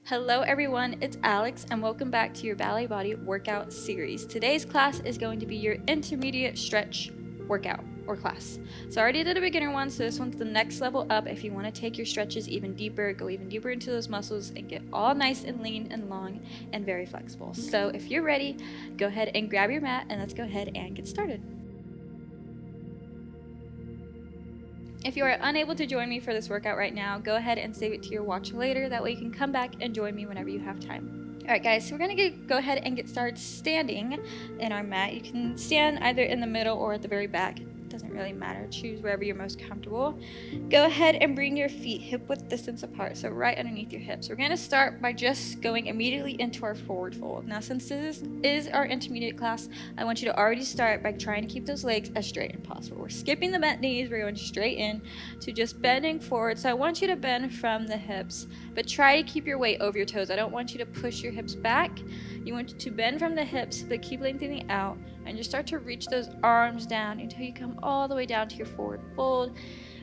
Hello everyone, it's Alex and welcome back to your ballet body workout series. Today's class is going to be your intermediate stretch workout or class. So I already did a beginner one, so this one's the next level up if you want to take your stretches even deeper, go even deeper into those muscles and get all nice and lean and long and very flexible. So if you're ready, go ahead and grab your mat and let's go ahead and get started. If you are unable to join me for this workout right now, go ahead and save it to your watch later. That way you can come back and join me whenever you have time. All right, guys, so we're going to go ahead and get started standing in our mat. You can stand either in the middle or at the very back. It doesn't really matter. Choose wherever you're most comfortable. Go ahead and bring your feet hip-width distance apart, so right underneath your hips. We're going to start by just going immediately into our forward fold. Now, since this is our intermediate class, I want you to already start by trying to keep those legs as straight as possible. We're skipping the bent knees. We're going straight in to just bending forward. So I want you to bend from the hips, but try to keep your weight over your toes. I don't want you to push your hips back. You want to bend from the hips, but keep lengthening out and just start to reach those arms down until you come all the way down to your forward fold,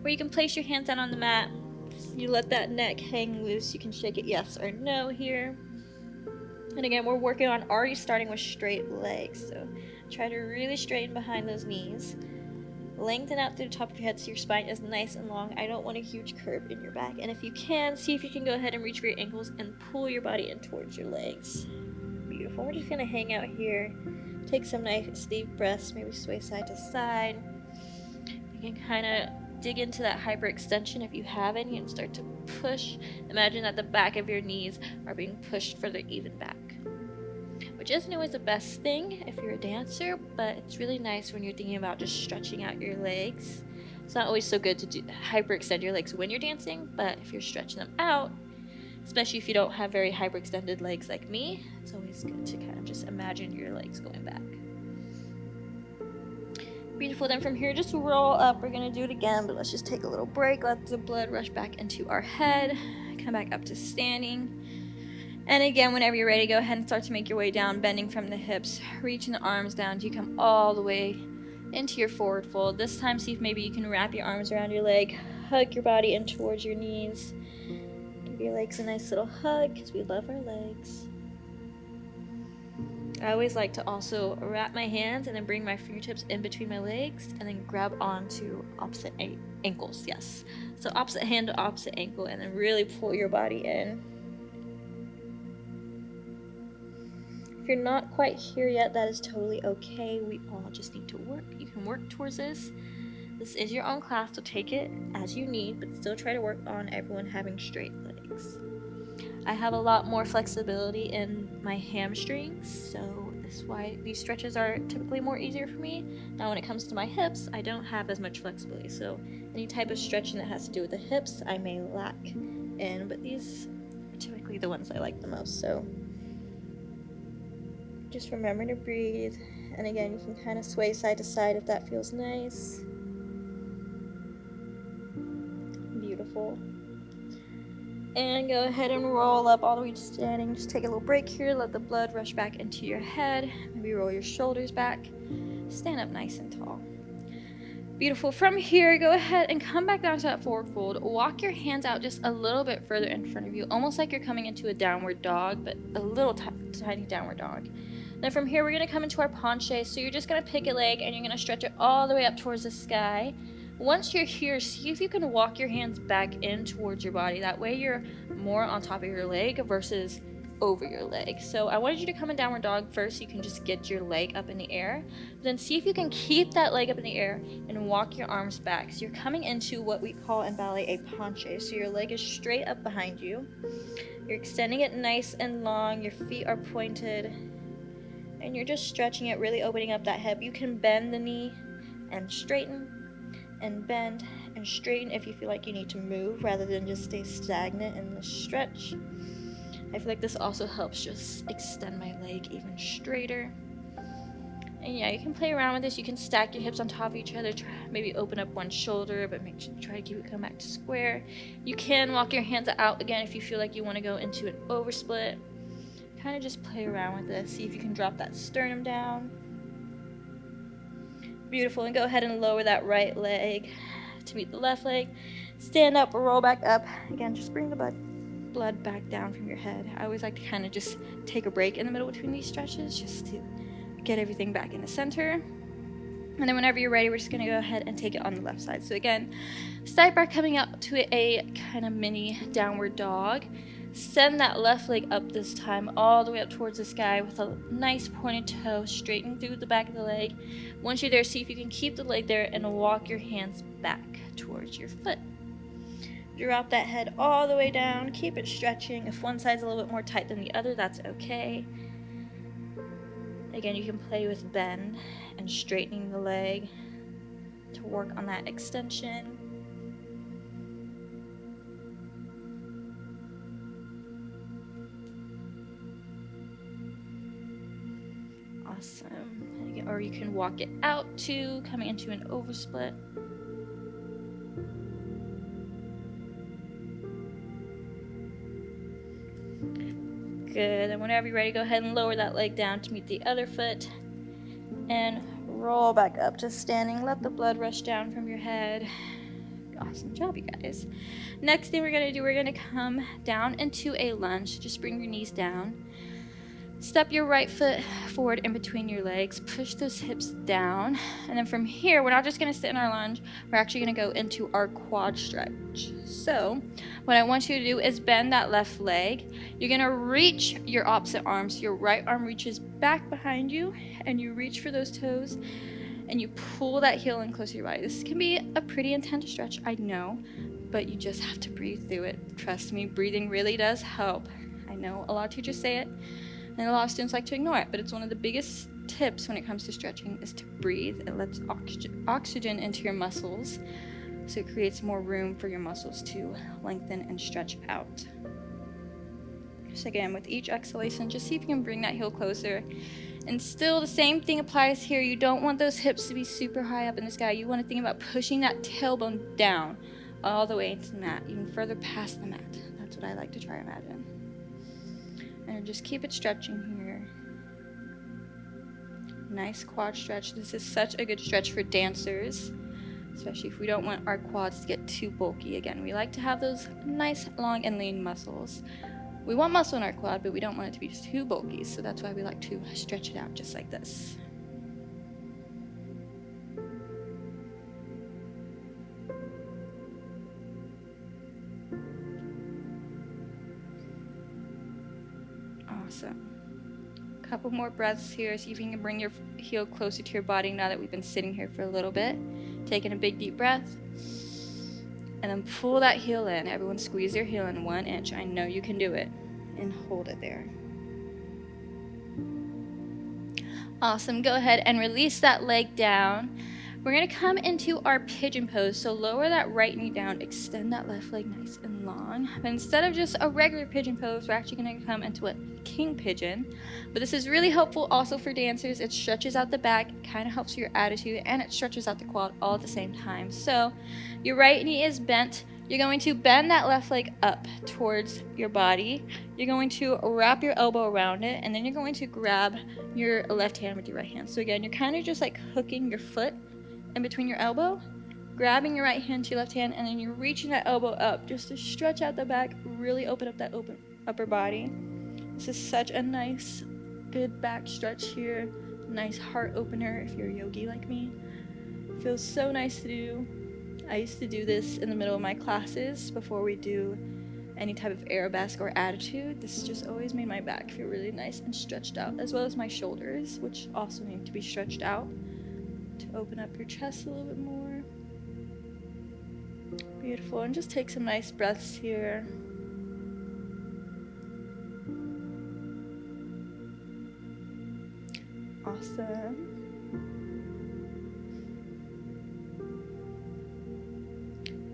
where you can place your hands down on the mat. You let that neck hang loose. You can shake it yes or no here. And again, we're working on already starting with straight legs. So try to really straighten behind those knees. Lengthen out through the top of your head so your spine is nice and long. I don't want a huge curve in your back. And if you can, see if you can go ahead and reach for your ankles and pull your body in towards your legs. Beautiful. We're just going to hang out here. Take some nice deep breaths, maybe sway side to side. You can kind of dig into that hyperextension if you have any and start to push. Imagine that the back of your knees are being pushed further even back, which isn't always the best thing if you're a dancer, but it's really nice when you're thinking about just stretching out your legs. It's not always so good to hyperextend your legs when you're dancing, but if you're stretching them out, especially if you don't have very hyperextended legs like me, it's always good to kind of just imagine your legs going back. Beautiful. Then from here, just roll up. We're going to do it again, but let's just take a little break. Let the blood rush back into our head. Come back up to standing. And again, whenever you're ready, go ahead and start to make your way down, bending from the hips, reaching the arms down until you come all the way into your forward fold. This time, see if maybe you can wrap your arms around your leg, hug your body in towards your knees. Give your legs a nice little hug because we love our legs. I always like to also wrap my hands and then bring my fingertips in between my legs and then grab onto opposite ankles. Yes. So opposite hand to opposite ankle and then really pull your body in. If you're not quite here yet, that is totally okay. We all just need to work. You can work towards this. This is your own class, so take it as you need, but still try to work on everyone having straight legs. I have a lot more flexibility in my hamstrings, so that's why these stretches are typically more easier for me. Now when it comes to my hips, I don't have as much flexibility, so any type of stretching that has to do with the hips, I may lack in, but these are typically the ones I like the most, so just remember to breathe. And again, you can kind of sway side to side if that feels nice. Beautiful. And go ahead and roll up all the way to standing. Just take a little break here. Let the blood rush back into your head. Maybe roll your shoulders back. Stand up nice and tall. Beautiful. From here, go ahead and come back down to that forward fold. Walk your hands out just a little bit further in front of you, almost like you're coming into a downward dog, but a little tiny downward dog. Then from here, we're going to come into our penché. So you're just going to pick a leg and you're going to stretch it all the way up towards the sky. Once you're here, see if you can walk your hands back in towards your body. That way you're more on top of your leg versus over your leg. So I wanted you to come in downward dog first so you can just get your leg up in the air. Then see if you can keep that leg up in the air and walk your arms back. So you're coming into what we call in ballet a penché. So your leg is straight up behind you. You're extending it nice and long. Your feet are pointed. And you're just stretching it, really opening up that hip. You can bend the knee and straighten and bend and straighten if you feel like you need to move rather than just stay stagnant in the stretch. I feel like this also helps just extend my leg even straighter. And yeah, you can play around with this. You can stack your hips on top of each other, maybe open up one shoulder, but make sure try to keep it come back to square. You can walk your hands out again if you feel like you want to go into an oversplit. Kind of just play around with this. See if you can drop that sternum down. Beautiful. And go ahead and lower that right leg to meet the left leg. Stand up, roll back up. Again, just bring the blood blood back down from your head. I always like to kind of just take a break in the middle between these stretches just to get everything back in the center. And then whenever you're ready, we're just going to go ahead and take it on the left side. So again, start by coming up to a kind of mini downward dog. Send that left leg up this time, all the way up towards the sky with a nice pointed toe, straighten through the back of the leg. Once you're there, see if you can keep the leg there and walk your hands back towards your foot. Drop that head all the way down, keep it stretching. If one side's a little bit more tight than the other, that's okay. Again, you can play with bend and straightening the leg to work on that extension. Awesome. Again, or you can walk it out too, coming into an oversplit. Good. And whenever you're ready, go ahead and lower that leg down to meet the other foot and roll back up to standing. Let the blood rush down from your head. Awesome job, you guys. Next thing we're going to do, we're going to come down into a lunge. Just bring your knees down. Step your right foot forward in between your legs. Push those hips down. And then from here, we're not just going to sit in our lunge. We're actually going to go into our quad stretch. So what I want you to do is bend that left leg. You're going to reach your opposite arm. So your right arm reaches back behind you, and you reach for those toes, and you pull that heel in close to your body. This can be a pretty intense stretch, I know, but you just have to breathe through it. Trust me, breathing really does help. I know a lot of teachers say it, and a lot of students like to ignore it, but it's one of the biggest tips when it comes to stretching is to breathe. It lets oxygen into your muscles, so it creates more room for your muscles to lengthen and stretch out. So again, with each exhalation, just see if you can bring that heel closer. And still the same thing applies here. You don't want those hips to be super high up in the sky. You want to think about pushing that tailbone down all the way into the mat, even further past the mat. That's what I like to try and imagine. And just keep it stretching here. Nice quad stretch. This is such a good stretch for dancers, especially if we don't want our quads to get too bulky. Again, we like to have those nice, long, and lean muscles. We want muscle in our quad, but we don't want it to be too bulky, so that's why we like to stretch it out just like this. Awesome. Couple more breaths here. See if you can bring your heel closer to your body now that we've been sitting here for a little bit. Taking a big deep breath. And then pull that heel in. Everyone squeeze their heel in 1 inch. I know you can do it. And hold it there. Awesome. Go ahead and release that leg down. We're going to come into our pigeon pose. So lower that right knee down. Extend that left leg nice and long. But instead of just a regular pigeon pose, we're actually going to come into a king pigeon. But this is really helpful also for dancers. It stretches out the back, kind of helps your attitude, and it stretches out the quad all at the same time. So your right knee is bent. You're going to bend that left leg up towards your body. You're going to wrap your elbow around it, and then you're going to grab your left hand with your right hand. So again, you're kind of just like hooking your foot in between your elbow, grabbing your right hand to your left hand, and then you're reaching that elbow up just to stretch out the back, really open up that upper body. This is such a nice, good back stretch here. Nice heart opener if you're a yogi like me. Feels so nice to do. I used to do this in the middle of my classes before we do any type of arabesque or attitude. This just always made my back feel really nice and stretched out, as well as my shoulders, which also need to be stretched out to open up your chest a little bit more. Beautiful. And just take some nice breaths here. Awesome.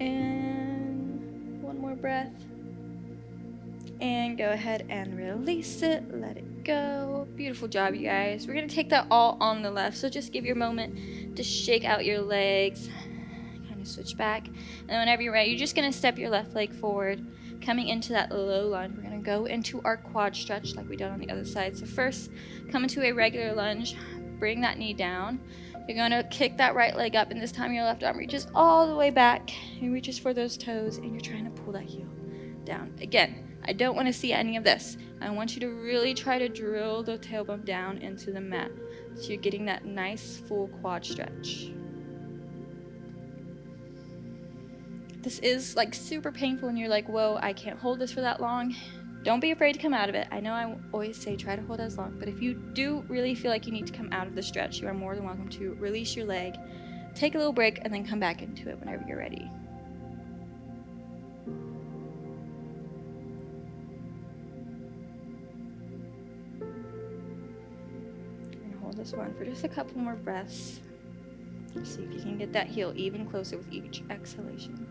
And one more breath. And go ahead and release it. Let it go. Beautiful job, you guys. We're going to take that all on the left. So just give your moment to shake out your legs. Kind of switch back. And then whenever you're ready, you're just going to step your left leg forward. Coming into that low lunge, we're going to go into our quad stretch like we did on the other side. So first, come into a regular lunge. Bring that knee down. You're going to kick that right leg up, and this time your left arm reaches all the way back and reaches for those toes, and you're trying to pull that heel down. Again, I don't want to see any of this. I want you to really try to drill the tailbone down into the mat, so you're getting that nice full quad stretch. This is like super painful and you're like, whoa, I can't hold this for that long. Don't be afraid to come out of it. I know I always say try to hold as long, but if you do really feel like you need to come out of the stretch, you are more than welcome to release your leg, take a little break, and then come back into it whenever you're ready. And hold this one for just a couple more breaths. See if you can get that heel even closer with each exhalation.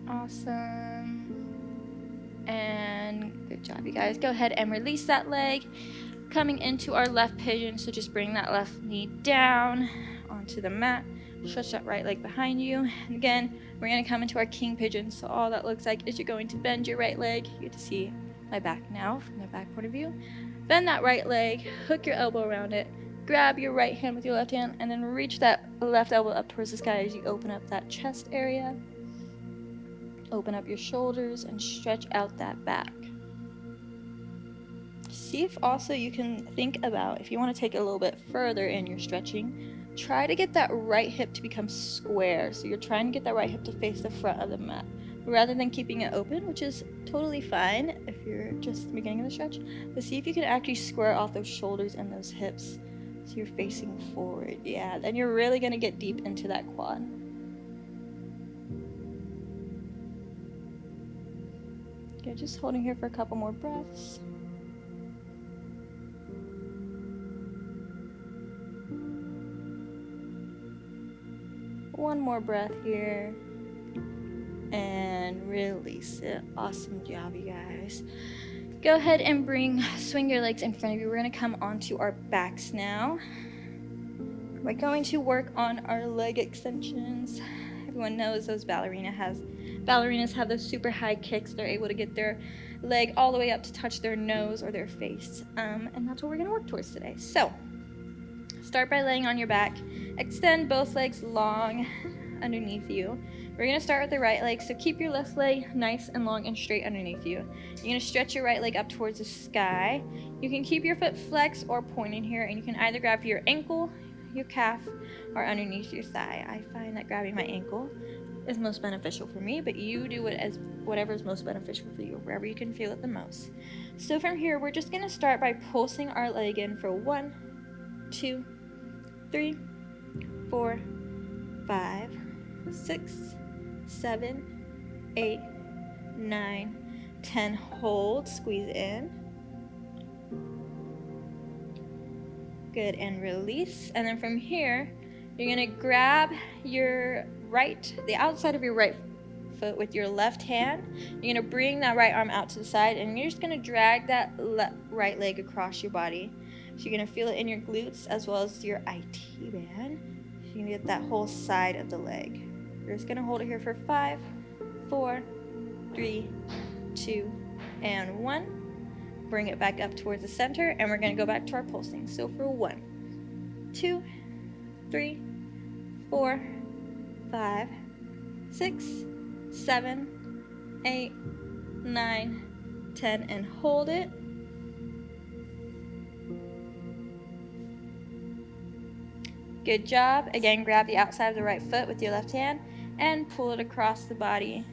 Awesome. And good job, you guys. Go ahead and release that leg. Coming into our left pigeon, so just bring that left knee down onto the mat. Stretch that right leg behind you. And again, we're going to come into our king pigeon. So all that looks like is you're going to bend your right leg. You get to see my back now from the back point of view. Bend that right leg, hook your elbow around it, grab your right hand with your left hand, and then reach that left elbow up towards the sky as you open up that chest area. Open up your shoulders and stretch out that back. See if also you can think about, if you want to take it a little bit further in your stretching, try to get that right hip to become square. So you're trying to get that right hip to face the front of the mat rather than keeping it open, which is totally fine if you're just at the beginning of the stretch. But see if you can actually square off those shoulders and those hips so you're facing forward. Yeah, then you're really going to get deep into that quad. Okay, just holding here for a couple more breaths. One more breath here. And release it. Awesome job, you guys. Go ahead and swing your legs in front of you. We're going to come onto our backs now. We're going to work on our leg extensions. Everyone knows those ballerinas have those super high kicks. They're able to get their leg all the way up to touch their nose or their face. And that's what we're going to work towards today. So start by laying on your back. Extend both legs long underneath you. We're going to start with the right leg. So keep your left leg nice and long and straight underneath you. You're going to stretch your right leg up towards the sky. You can keep your foot flexed or pointing here, and you can either grab your ankle, your calf, or underneath your thigh. I find that grabbing my ankle is most beneficial for me, but you do it as whatever is most beneficial for you, wherever you can feel it the most. So from here, we're just going to start by pulsing our leg in for 1, 2, 3, 4, 5, 6, 7, 8, 9, 10. Hold, squeeze in. Good, and release. And then from here, you're going to grab the outside of your right foot with your left hand. You're going to bring that right arm out to the side, and you're just going to drag that right leg across your body. So you're going to feel it in your glutes as well as your IT band. So you're going to get that whole side of the leg. You're just going to hold it here for 5, 4, 3, 2, and 1. Bring it back up towards the center, and we're going to go back to our pulsing. So for 1, 2, 3, 4, 5, 6, 7, 8, 9, 10, and hold it. Good job. Again, grab the outside of the right foot with your left hand and pull it across the body.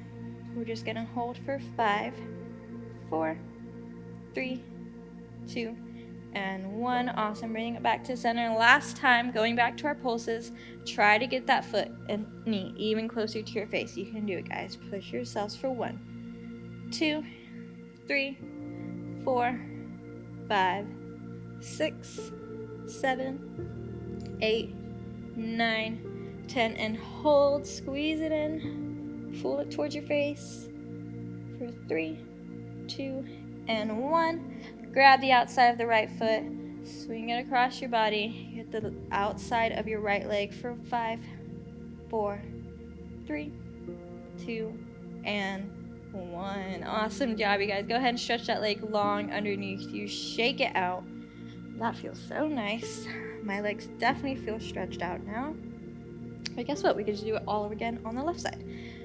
We're just going to hold for 5, 4, 3, 2, and 1. Awesome. Bringing it back to center. Last time, going back to our pulses, try to get that foot and knee even closer to your face. You can do it, guys. Push yourselves for 1, 2, 3, 4, 5, 6, 7, 8, 9, 10, and hold. Squeeze it in. Pull it towards your face for 3, 2, and 1. Grab the outside of the right foot. Swing it across your body. Hit the outside of your right leg for 5, 4, 3, 2, and 1. Awesome job, you guys. Go ahead and stretch that leg long underneath you. Shake it out. That feels so nice. My legs definitely feel stretched out now. But guess what? We can just do it all over again on the left side.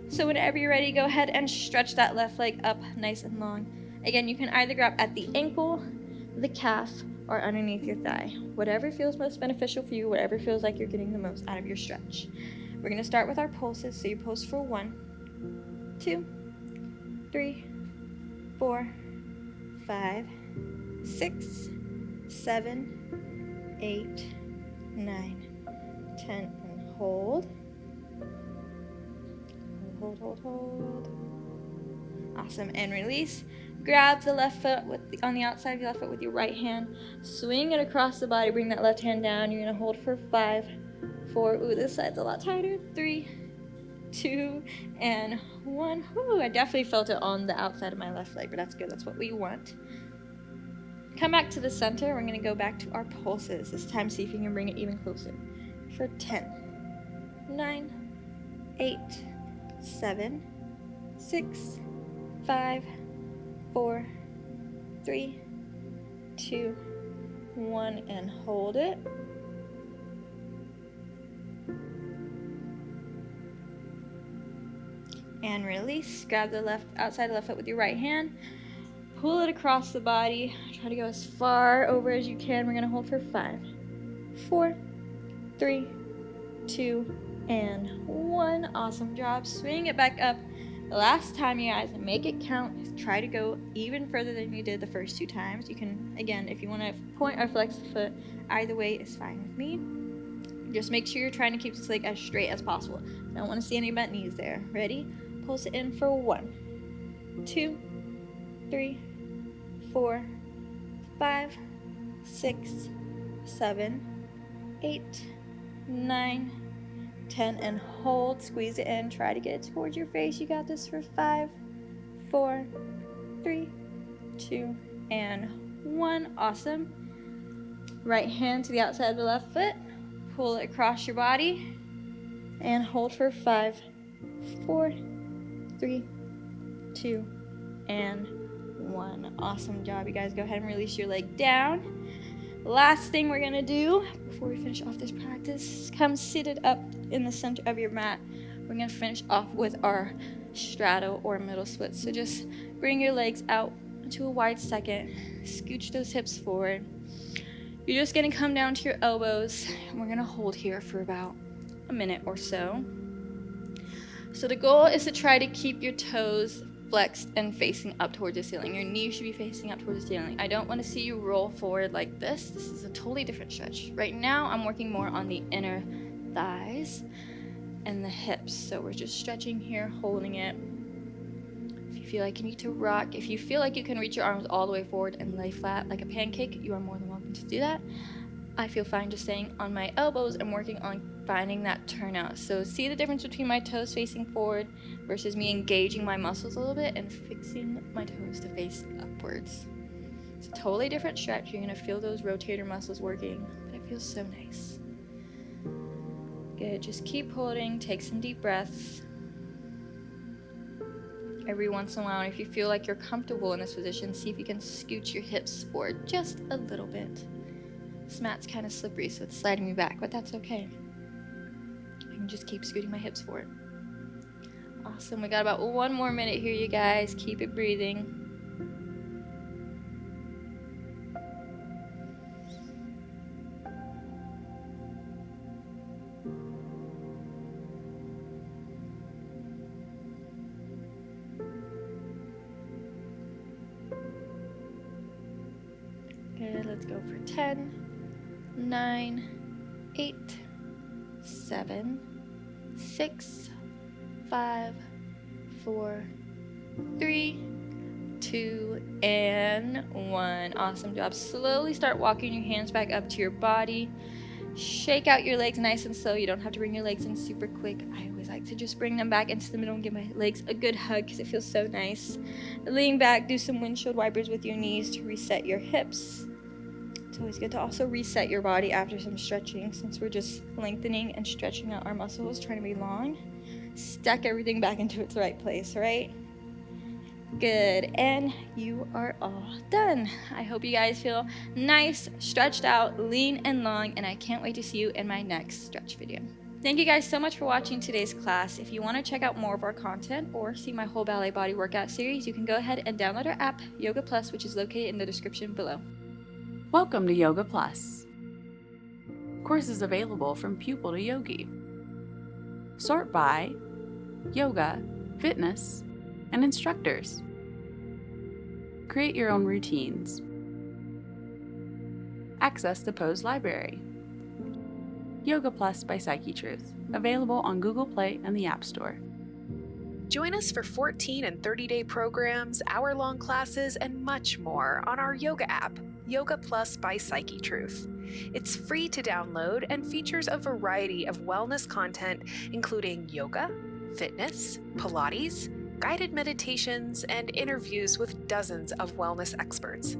So whenever you're ready, go ahead and stretch that left leg up nice and long. Again, you can either grab at the ankle, the calf, or underneath your thigh. Whatever feels most beneficial for you, whatever feels like you're getting the most out of your stretch. We're going to start with our pulses. So you pulse for 1, 2, 3, 4, 5, 6, 7, 8, 9, 10, and hold. Hold. Awesome, and release. Grab the left foot on the outside of your left foot with your right hand. Swing it across the body. Bring that left hand down. You're going to hold for 5, 4. Ooh, this side's a lot tighter. 3, 2, and 1. Ooh, I definitely felt it on the outside of my left leg, but that's good. That's what we want. Come back to the center. We're going to go back to our pulses. This time, see if you can bring it even closer. For 10, 9, 8, 7, 6, 5, 4, 3, 2, 1, and hold it. And release. Grab the outside of the left foot with your right hand. Pull it across the body. Try to go as far over as you can. We're going to hold for 5, 4, 3, 2, and 1. Awesome job. Swing it back up. The last time, you guys, and make it count. Try to go even further than you did the first 2 times. You can, again, if you want to point or flex the foot, either way is fine with me. Just make sure you're trying to keep this leg as straight as possible. I don't want to see any bent knees there. Ready? Pulse it in for 1, 2, 3, 4, 5, 6, 7, 8, 9, 10, and hold. Squeeze it in. Try to get it towards your face. You got this for 5, 4, 3, 2, and 1. Awesome. Right hand to the outside of the left foot. Pull it across your body and hold for 5, 4, 3, 2, and 1. Awesome job, you guys. Go ahead and release your leg down. Last thing we're gonna do before we finish off this practice is come seated up in the center of your mat. We're gonna finish off with our straddle or middle split. So just bring your legs out to a wide second. Scooch those hips forward. You're just gonna come down to your elbows, and we're gonna hold here for about a minute or so. So the goal is to try to keep your toes flexed and facing up towards the ceiling. Your knees should be facing up towards the ceiling. I don't want to see you roll forward like this. This is a totally different stretch. Right now, I'm working more on the inner thighs and the hips. So we're just stretching here, holding it. If you feel like you need to rock, if you feel like you can reach your arms all the way forward and lay flat like a pancake, you are more than welcome to do that. I feel fine just staying on my elbows and working on finding that turnout. So see the difference between my toes facing forward versus me engaging my muscles a little bit and fixing my toes to face upwards. It's a totally different stretch. You're going to feel those rotator muscles working, but it feels so nice. Good. Just keep holding. Take some deep breaths. Every once in a while, if you feel like you're comfortable in this position, see if you can scooch your hips forward just a little bit. This mat's kind of slippery, so it's sliding me back, but that's okay. I can just keep scooting my hips forward. Awesome. We got about 1 more minute here, you guys. Keep it breathing. Good. Let's go for 10. 9, 8, 7, 6, 5, 4, 3, 2, and 1. Awesome job. Slowly start walking your hands back up to your body. Shake out your legs nice and slow. You don't have to bring your legs in super quick. I always like to just bring them back into the middle and give my legs a good hug because it feels so nice. Lean back, do some windshield wipers with your knees to reset your hips. It's always good to also reset your body after some stretching since we're just lengthening and stretching out our muscles, trying to be long. Stuck everything back into its right place, right? Good, and you are all done. I hope you guys feel nice, stretched out, lean and long, and I can't wait to see you in my next stretch video. Thank you guys so much for watching today's class. If you want to check out more of our content or see my whole ballet body workout series, you can go ahead and download our app, Yoga Plus, which is located in the description below. Welcome to Yoga Plus. Courses available from pupil to yogi. Sort by yoga, fitness, and instructors. Create your own routines. Access the pose library. Yoga Plus by Psyche Truth, available on Google Play and the App Store. Join us for 14 and 30-day programs, hour-long classes, and much more on our yoga app, Yoga Plus by Psyche Truth. It's free to download and features a variety of wellness content, including yoga, fitness, Pilates, guided meditations, and interviews with dozens of wellness experts.